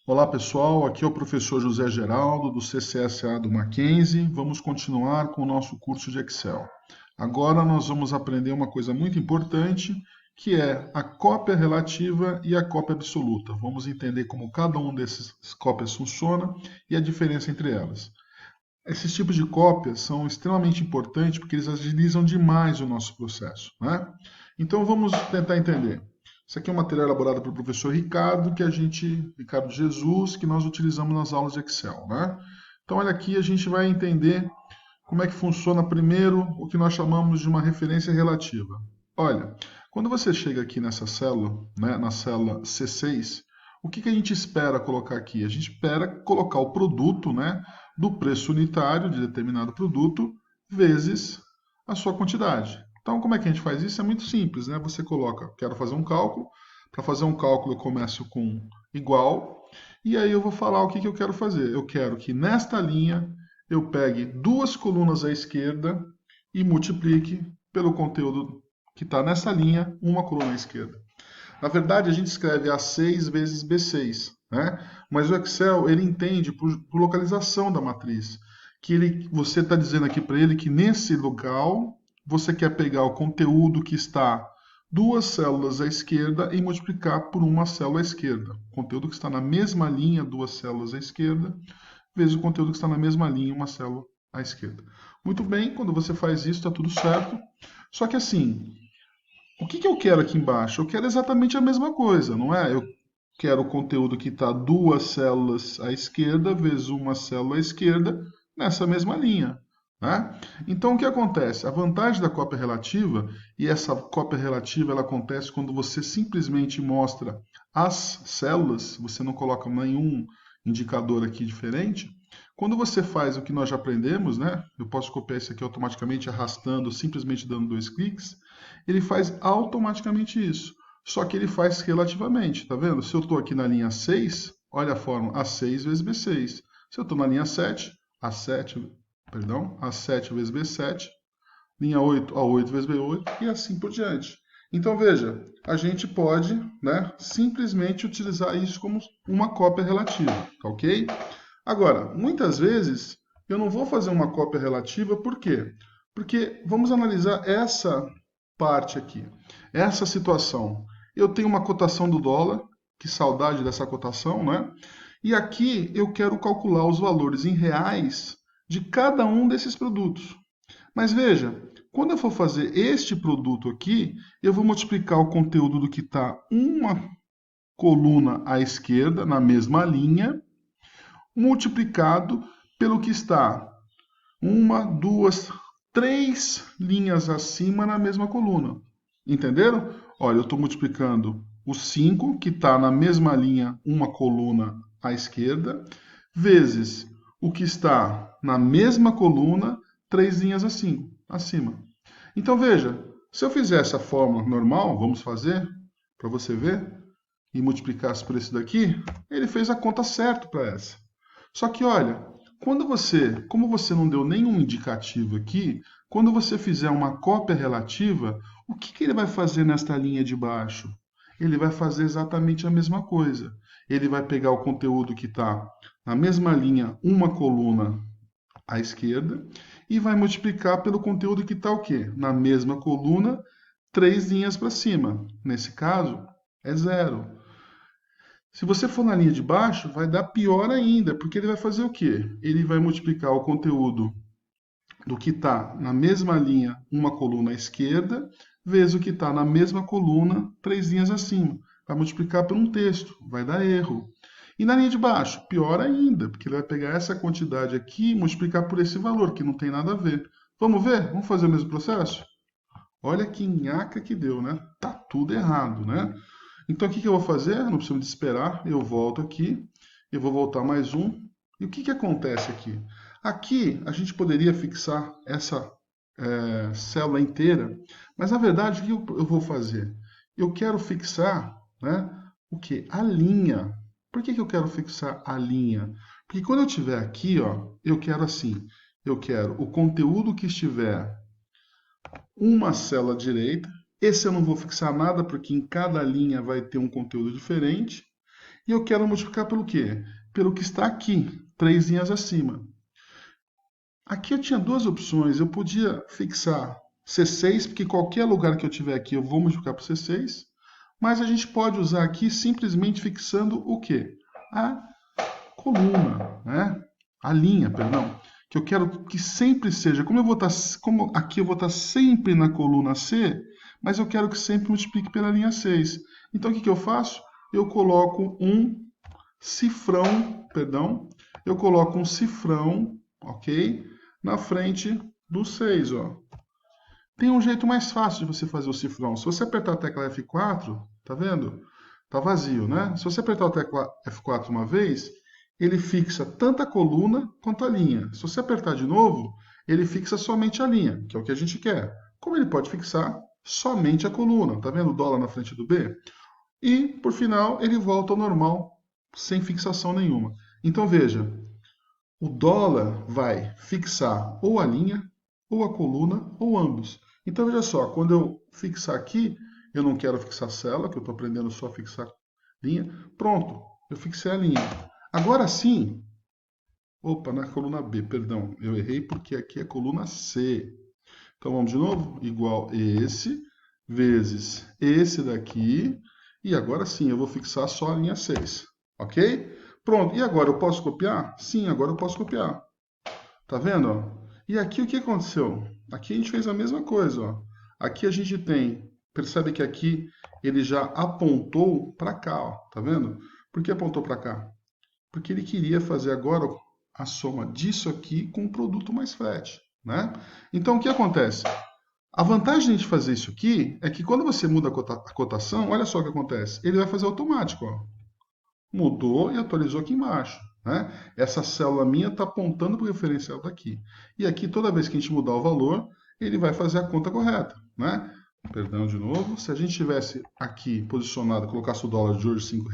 Olá pessoal, aqui é o professor José Geraldo do CCSA do Mackenzie. Vamos continuar com o nosso curso de Excel. Agora nós vamos aprender uma coisa muito importante, que é a cópia relativa e a cópia absoluta. Vamos entender como cada um desses cópias funciona e a diferença entre elas. Esses tipos de cópias são extremamente importantes porque eles agilizam demais o nosso processo, né? Então vamos tentar entender. Isso aqui é um material elaborado pelo professor Ricardo, Ricardo Jesus, que nós utilizamos nas aulas de Excel, né? Então olha aqui, a gente vai entender como é que funciona primeiro o que nós chamamos de uma referência relativa. Olha, quando você chega aqui nessa célula, né, na célula C6, o que a gente espera colocar aqui? A gente espera colocar o produto, né, do preço unitário de determinado produto vezes a sua quantidade. Então, como é que a gente faz isso? É muito simples, né? Você coloca, quero fazer um cálculo. Para fazer um cálculo, eu começo com igual. E aí eu vou falar o que eu quero fazer. Eu quero que nesta linha eu pegue duas colunas à esquerda e multiplique pelo conteúdo que está nessa linha, uma coluna à esquerda. Na verdade, a gente escreve A6 vezes B6, né? Mas o Excel ele entende por localização da matriz, que você está dizendo aqui para ele que nesse local você quer pegar o conteúdo que está duas células à esquerda e multiplicar por uma célula à esquerda. O conteúdo que está na mesma linha, duas células à esquerda, vezes o conteúdo que está na mesma linha, uma célula à esquerda. Muito bem, quando você faz isso, está tudo certo. Só que assim, o que eu quero aqui embaixo? Eu quero exatamente a mesma coisa, não é? Eu quero o conteúdo que está duas células à esquerda vezes uma célula à esquerda nessa mesma linha, né? Então, o que acontece? A vantagem da cópia relativa, e essa cópia relativa ela acontece quando você simplesmente mostra as células, você não coloca nenhum indicador aqui diferente. Quando você faz o que nós já aprendemos, né? Eu posso copiar isso aqui automaticamente arrastando, simplesmente dando dois cliques. Ele faz automaticamente isso. Só que ele faz relativamente, tá vendo? Se eu estou aqui na linha 6, olha a fórmula A6 vezes B6. Se eu estou na linha 7, A7, perdão, A7 vezes B7, linha 8, A8 vezes B8 e assim por diante. Então veja, a gente pode, né, simplesmente utilizar isso como uma cópia relativa, tá ok? Agora, muitas vezes eu não vou fazer uma cópia relativa, por quê? Porque vamos analisar essa parte aqui, essa situação. Eu tenho uma cotação do dólar, que saudade dessa cotação, né? E aqui eu quero calcular os valores em reais de cada um desses produtos. Mas veja, quando eu for fazer este produto aqui, eu vou multiplicar o conteúdo do que está uma coluna à esquerda, na mesma linha, multiplicado pelo que está uma, duas, três linhas acima na mesma coluna. Entenderam? Olha, eu estou multiplicando o 5, que está na mesma linha, uma coluna à esquerda, vezes o que está na mesma coluna, três linhas acima. Então veja, se eu fizer essa fórmula normal, vamos fazer, para você ver, e multiplicasse por esse daqui, ele fez a conta certa para essa. Só que olha, como você não deu nenhum indicativo aqui, quando você fizer uma cópia relativa, o que ele vai fazer nesta linha de baixo? Ele vai fazer exatamente a mesma coisa. Ele vai pegar o conteúdo que está na mesma linha, uma coluna à esquerda, e vai multiplicar pelo conteúdo que está o quê? Na mesma coluna, três linhas para cima. Nesse caso, é zero. Se você for na linha de baixo, vai dar pior ainda, porque ele vai fazer o quê? Ele vai multiplicar o conteúdo do que está na mesma linha, uma coluna à esquerda, vezes o que está na mesma coluna, três linhas acima. Vai multiplicar por um texto, vai dar erro. E na linha de baixo, pior ainda, porque ele vai pegar essa quantidade aqui e multiplicar por esse valor, que não tem nada a ver. Vamos ver? Vamos fazer o mesmo processo? Olha que nhaca que deu, né? Tá tudo errado, né? Então, o que eu vou fazer? Não preciso de esperar. Eu volto aqui. Eu vou voltar mais um. E o que acontece aqui? Aqui, a gente poderia fixar essa célula inteira. Mas, na verdade, o que eu vou fazer? Eu quero fixar, né, o que? A linha. Por que eu quero fixar a linha? Porque quando eu estiver aqui, ó, eu quero assim. Eu quero o conteúdo que estiver uma célula direita. Esse eu não vou fixar nada, porque em cada linha vai ter um conteúdo diferente. E eu quero multiplicar pelo quê? Pelo que está aqui, 3 linhas acima. Aqui eu tinha duas opções. Eu podia fixar C6, porque qualquer lugar que eu tiver aqui eu vou multiplicar por C6. Mas a gente pode usar aqui simplesmente fixando o quê? A coluna, né? A linha, perdão. Que eu quero que sempre seja, como aqui eu vou estar sempre na coluna C, mas eu quero que sempre multiplique pela linha 6. Então o que eu faço? Eu coloco um cifrão, perdão, eu coloco um cifrão, ok? Na frente do 6, ó. Tem um jeito mais fácil de você fazer o cifrão. Se você apertar a tecla F4, tá vendo? Tá vazio, né? Se você apertar a tecla F4 uma vez, ele fixa tanto a coluna quanto a linha. Se você apertar de novo, ele fixa somente a linha, que é o que a gente quer. Como ele pode fixar somente a coluna, tá vendo o dólar na frente do B? E, por final, ele volta ao normal, sem fixação nenhuma. Então, veja, o dólar vai fixar ou a linha, ou a coluna, ou ambos. Então, veja só, quando eu fixar aqui, eu não quero fixar célula, que eu estou aprendendo só a fixar linha. Pronto, eu fixei a linha. Agora sim, opa, na coluna B, perdão, eu errei porque aqui é coluna C. Então, vamos de novo? Igual esse, vezes esse daqui. E agora sim, eu vou fixar só a linha 6. Ok? Pronto. E agora eu posso copiar? Sim, agora eu posso copiar. Tá vendo? Ó? E aqui o que aconteceu? Aqui a gente fez a mesma coisa. Ó. Aqui a gente tem, percebe que aqui ele já apontou para cá. Ó. Tá vendo? Por que apontou para cá? Porque ele queria fazer agora a soma disso aqui com o produto mais frete. Né? Então o que acontece? A vantagem de a gente fazer isso aqui é que quando você muda a cotação, olha só o que acontece. Ele vai fazer automático. Ó. Mudou e atualizou aqui embaixo. Né? Essa célula minha está apontando para o referencial daqui. E aqui, toda vez que a gente mudar o valor, ele vai fazer a conta correta. Né? Perdão de novo. Se a gente tivesse aqui posicionado, colocasse o dólar de hoje R$ 5,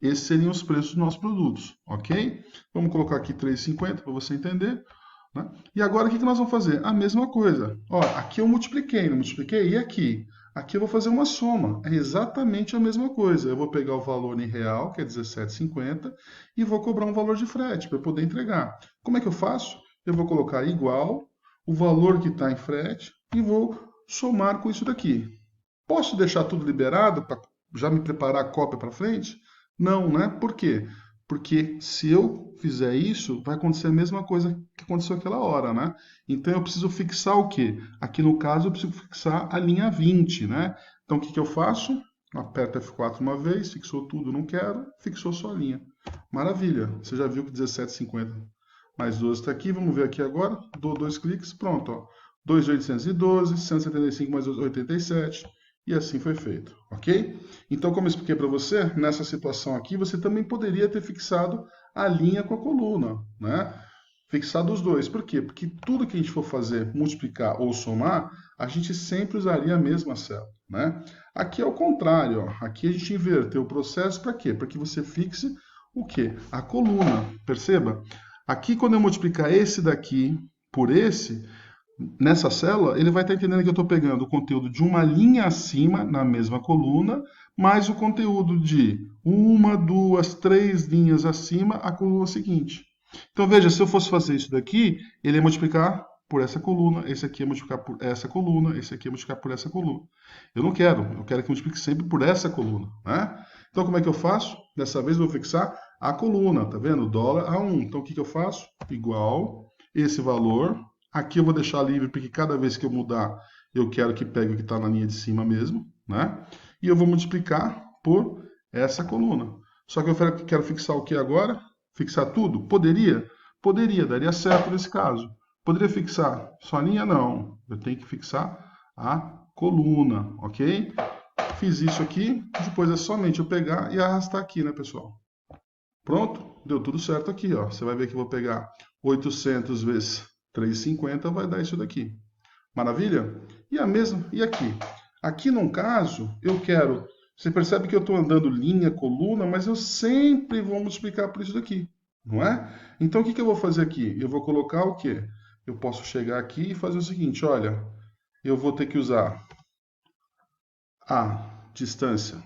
esses seriam os preços dos nossos produtos. Ok? Vamos colocar aqui 3,50 para você entender. Né? E agora o que nós vamos fazer? A mesma coisa. Ó, aqui eu multipliquei, não multipliquei? E aqui? Aqui eu vou fazer uma soma. É exatamente a mesma coisa. Eu vou pegar o valor em real, que é 17,50, e vou cobrar um valor de frete para eu poder entregar. Como é que eu faço? Eu vou colocar igual o valor que está em frete e vou somar com isso daqui. Posso deixar tudo liberado para já me preparar a cópia para frente? Não, né? Por quê? Porque se eu fizer isso, vai acontecer a mesma coisa que aconteceu aquela hora, né? Então eu preciso fixar o quê? Aqui no caso eu preciso fixar a linha 20, né? Então o que eu faço? Aperto F4 uma vez, fixou tudo, não quero, fixou só a linha. Maravilha, você já viu que 17,50 mais 12 está aqui, vamos ver aqui agora, dou dois cliques, pronto, ó. 2.812, 175 mais 87, e assim foi feito, ok? Então, como eu expliquei para você, nessa situação aqui, você também poderia ter fixado a linha com a coluna, né? Fixado os dois. Por quê? Porque tudo que a gente for fazer, multiplicar ou somar, a gente sempre usaria a mesma célula, né? Aqui é o contrário, ó. Aqui a gente inverteu o processo para quê? Para que você fixe o quê? A coluna, perceba? Aqui, quando eu multiplicar esse daqui por esse, nessa célula, ele vai estar entendendo que eu estou pegando o conteúdo de uma linha acima, na mesma coluna, mais o conteúdo de uma, duas, três linhas acima, a coluna seguinte. Então, veja, se eu fosse fazer isso daqui, ele ia multiplicar por essa coluna, esse aqui ia multiplicar por essa coluna, esse aqui ia multiplicar por essa coluna. Eu quero que multiplique sempre por essa coluna. Né? Então, como é que eu faço? Dessa vez eu vou fixar a coluna, tá vendo? Dólar a 1. Então, o que eu faço? Igual esse valor. Aqui eu vou deixar livre, porque cada vez que eu mudar, eu quero que pegue o que está na linha de cima mesmo. Né? E eu vou multiplicar por essa coluna. Só que eu quero fixar o que agora? Fixar tudo? Poderia? Poderia, daria certo nesse caso. Poderia fixar só a linha? Não. Eu tenho que fixar a coluna, ok? Fiz isso aqui, depois é somente eu pegar e arrastar aqui, né, pessoal? Pronto, deu tudo certo aqui, ó. Você vai ver que eu vou pegar 800 vezes 3,50, vai dar isso daqui. Maravilha? E a mesma, e aqui? Aqui, num caso, eu quero... Você percebe que eu estou andando linha, coluna, mas eu sempre vou multiplicar por isso daqui, não é? Então, o que eu vou fazer aqui? Eu vou colocar o quê? Eu posso chegar aqui e fazer o seguinte, olha, eu vou ter que usar a distância,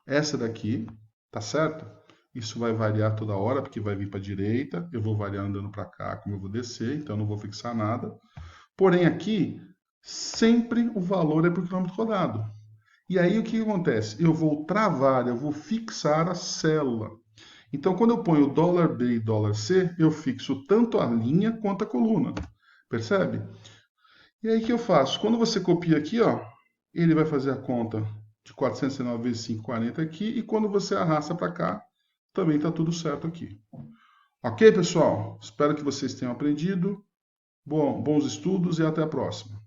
essa daqui, tá certo? Isso vai variar toda hora, porque vai vir para a direita, eu vou variar andando para cá, como eu vou descer, então eu não vou fixar nada. Porém, aqui, sempre o valor é por quilômetro rodado. E aí o que acontece? Eu vou travar, eu vou fixar a célula. Então, quando eu ponho dólar B e dólar C, eu fixo tanto a linha quanto a coluna. Percebe? E aí o que eu faço? Quando você copia aqui, ó, ele vai fazer a conta de 409 vezes 540 aqui, e quando você arrasta para cá, também está tudo certo aqui. Ok, pessoal? Espero que vocês tenham aprendido. Bom, bons estudos e até a próxima.